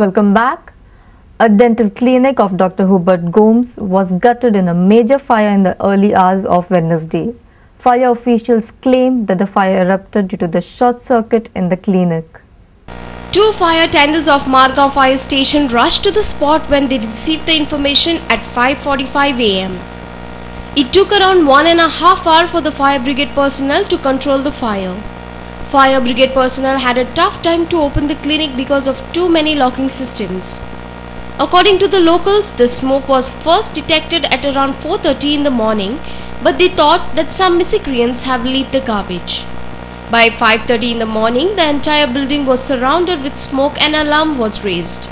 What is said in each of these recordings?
Welcome back. A dental clinic of Dr. Hubert Gomes was gutted in a major fire in the early hours of Wednesday. Fire officials claim that the fire erupted due to the short circuit in the clinic. Two fire tenders of Margao Fire Station rushed to the spot when they received the information at 5:45 am. It took around 1.5 hours for the fire brigade personnel to control the fire. Fire brigade personnel had a tough time to open the clinic because of too many locking systems. According to the locals, the smoke was first detected at around 4:30 in the morning, but they thought that some miscreants have leaked the garbage. By 5:30 in the morning, the entire building was surrounded with smoke and alarm was raised.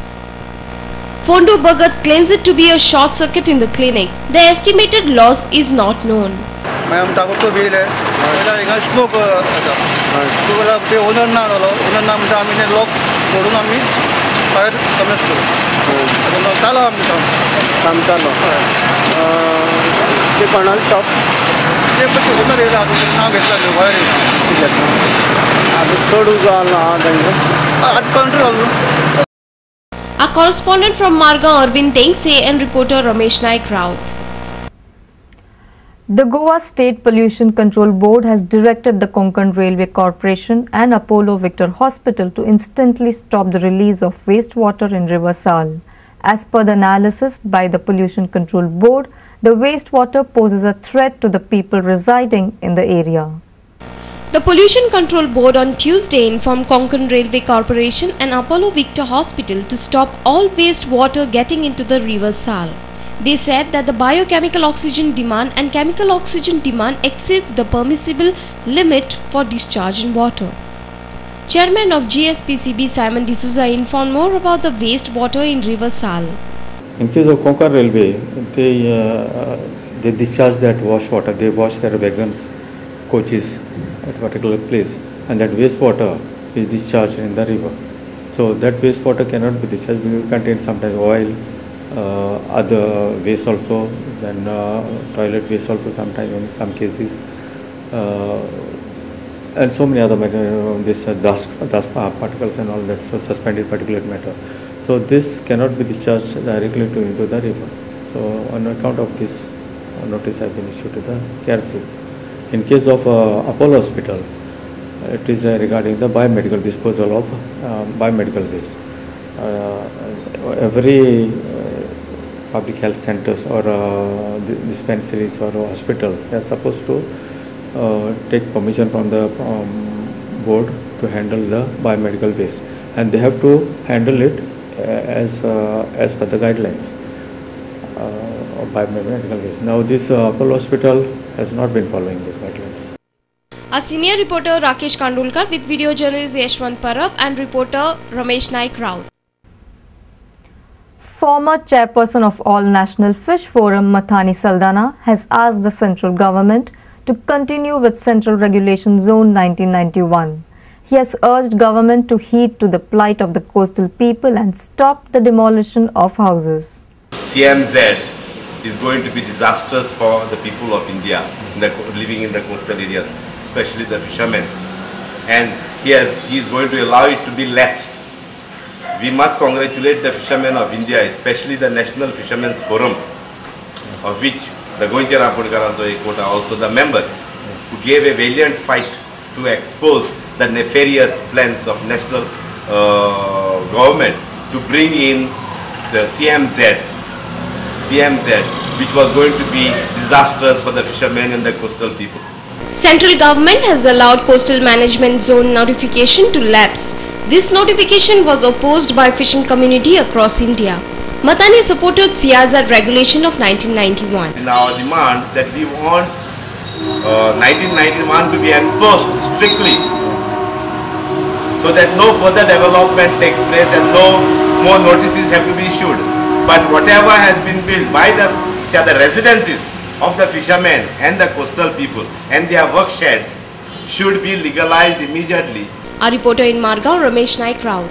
Fondu Bhagat claims it to be a short circuit in the clinic. The estimated loss is not known. Ma'am, takut to bill hai. Wala inga smoke ada. So wala pe owner na rolo. Owner na mita amine lock kodu na mi fire commence karo. Ado na tala amita. Kam talo. Ke panel top. Ye pati owner ela ado na getla le wire. Ado thodu gala adanga. Ad control. Our correspondent from Margao, Arvind Tengse, and reporter Ramesh Naik Rao. The Goa State Pollution Control Board has directed the Konkan Railway Corporation and Apollo Victor Hospital to instantly stop the release of wastewater in River Sal. As per the analysis by the Pollution Control Board, the wastewater poses a threat to the people residing in the area. The Pollution Control Board on Tuesday informed Konkan Railway Corporation and Apollo Victor Hospital to stop all wastewater getting into the River Sal. They said that the biochemical oxygen demand and chemical oxygen demand exceeds the permissible limit for discharge in water. Chairman of GSPCB Simon D'Souza informed more about the wastewater in River Sal. In case of Konkan Railway, they discharge that wash water. They wash their wagons, coaches at a particular place, and that wastewater is discharged in the river. So that wastewater cannot be discharged because it contains sometimes oil, other waste also, then toilet waste also sometimes in some cases, and so many other matter, this dust particles and all that, so suspended particulate matter. So this cannot be discharged directly into the river. So on account of this, notice has been issued to the KRC. In case of Apollo Hospital, it is regarding the biomedical disposal of biomedical waste. Every public health centers or dispensaries or hospitals, they are supposed to take permission from the board to handle the biomedical waste, and they have to handle it as per the guidelines of biomedical waste. Now this Apollo Hospital has not been following these guidelines. Our senior reporter Rakesh Kandulkar with video journalist Yashwant Parab and reporter Ramesh Naik Rao. Former chairperson of All National Fish Forum, Mathani Saldana, has asked the central government to continue with Central Regulation Zone 1991. He has urged government to heed to the plight of the coastal people and stop the demolition of houses. CMZ is going to be disastrous for the people of India living in the coastal areas, especially the fishermen. And he is going to allow it to be lapsed. We must congratulate the fishermen of India, especially the National Fishermen's Forum, of which the Goincha Rampurkaranzo are also the members, who gave a valiant fight to expose the nefarious plans of national government to bring in the CMZ, which was going to be disastrous for the fishermen and the coastal people. Central government has allowed coastal management zone notification to lapse. This notification was opposed by fishing community across India. Mathani supported CRZ regulation of 1991. In our demand that we want 1991 to be enforced strictly, so that no further development takes place and no more notices have to be issued. But whatever has been built by the residences of the fishermen and the coastal people and their work sheds should be legalized immediately. Our reporter in Margao, Ramesh Naik Rao.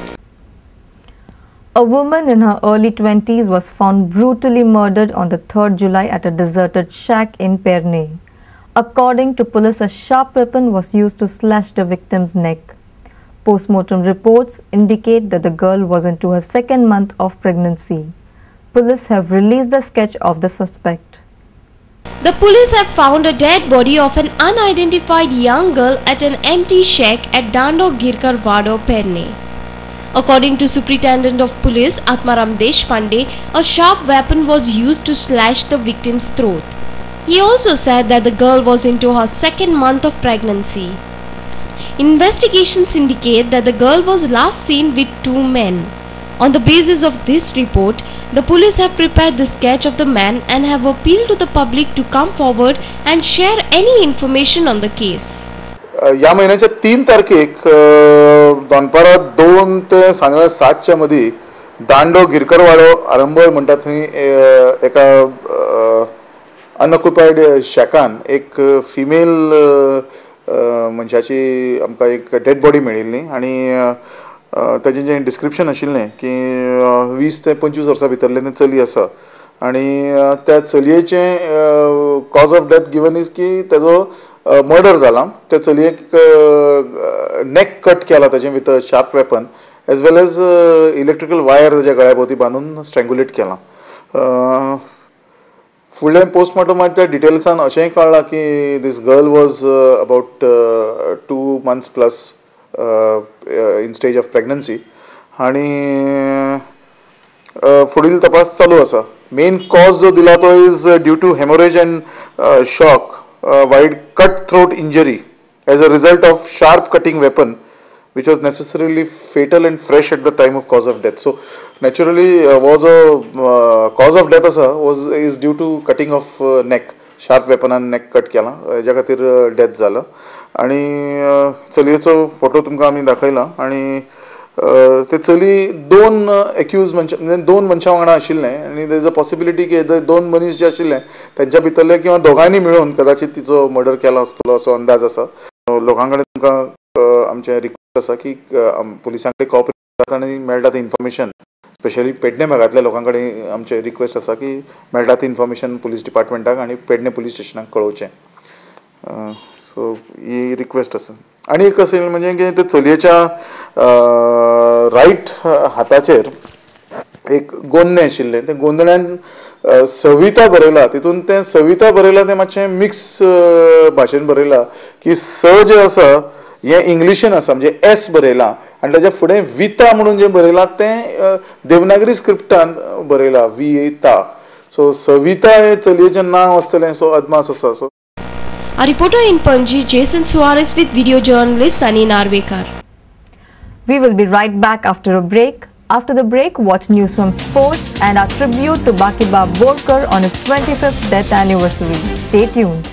A woman in her early 20s was found brutally murdered on the 3rd July at a deserted shack in Perne. According to police, a sharp weapon was used to slash the victim's neck. Post-mortem reports indicate that the girl was into her second month of pregnancy. Police have released the sketch of the suspect. The police have found a dead body of an unidentified young girl at an empty shack at Dando Girkar Vado, Perne. According to Superintendent of Police Atmaram Deshpande, a sharp weapon was used to slash the victim's throat. He also said that the girl was into her second month of pregnancy. Investigations indicate that the girl was last seen with two men. On the basis of this report, the police have prepared the sketch of the man and have appealed to the public to come forward and share any information on the case. या महिन्याच्या 3 तारखेक दनपारा 2 ते सांजळे 7च्या मदी दांडो गिरकरवाडो आरंबोळ म्हणटा थंय एका अनऑक्युपायड शॅकान एक फिमेल मनशाची आमकां एक डेड बॉडी मेळिल्ली आनी ताजें जें डिस्क्रिप्शन आशिल्लें की 20 ते 25 वर्सां भितरलें तें चली आसा आनी त्या चलयेचें cause of death given is की तेजो मर्डर जाला. त्या चलयेक नेक कट केला ताजें with a sharp weapon as well as electrical wire ताच्या गळ्या भोवती बांदून स्ट्रँग्युलेट केला. फुडल्या पोस्टमॉर्टमाच्या डिटेल्सान अशेंय कळ्ळां की this girl was about 2 months plus in stage of pregnancy आनी फुडील तपास चालू आसा. मेन कॉज जो दिला तो is due to haemorrhage and shock wide cut throat injury as a result of sharp cutting weapon which was necessarily fatal and fresh at the time of cause of death. So naturally was a cause of death is due to cutting of neck, sharp weapon and neck cut केला हेच्या खातीर death जाला आनी चलयेचो photo तुमकां आमी दाखयला आनी ते चली 2 एक्यूज म्हणजे 2 मनशां वांगडा आशिल्ले आनी देर इज अ पॉसिबिलिटी की 2 मनीस जे आशिल्ले त्यांच्या भितरले किंवा दोगांनी मेळून कदाचित तिचो मर्डर केला आसतलो असो अंदाज आसा. लोकां कडेन तुमकां आमचे रिक्वेस्ट आसा की पुलिसां कडेन कॉपरेट करात आनी मेळटा ती इन्फॉर्मेशन स्पेशली पेडणे भागांतल्या लोकां कडेन आमचे रिक्वेस्ट आसा की मेळटा ती इन्फॉर्मेशन पुलीस डिपार्टमेंटाक आनी पेडणे पुलीस स्टेशनाक कळोवचें. सो ही रिक्वेस्ट आसा. आनी एक असेल म्हणजे की ते चलयेच्या रायट हाताचेर एक गोंदणें आशिल्लें. ते गोंदण्यान सविता बरयला. तितून तें सविता बरयला तें मातशें मिक्स भाशेन बरयला की स जें आसा हें इंग्लिशीन आसा म्हणजे एस बरयला आनी ताच्या फुडें विता म्हणून जें बरयलां तें देवनागरी स्क्रिप्टान बरयला विता. सो सविता हें चलयेचें नांव आसतलें. सो अदमास आसा. सो A reporter in Panji, Jason Suarez with video journalist Sunny Narvekar. We will be right back after a break. After the break, watch news from sports and our tribute to Bakiba Borkar on his 25th death anniversary. Stay tuned.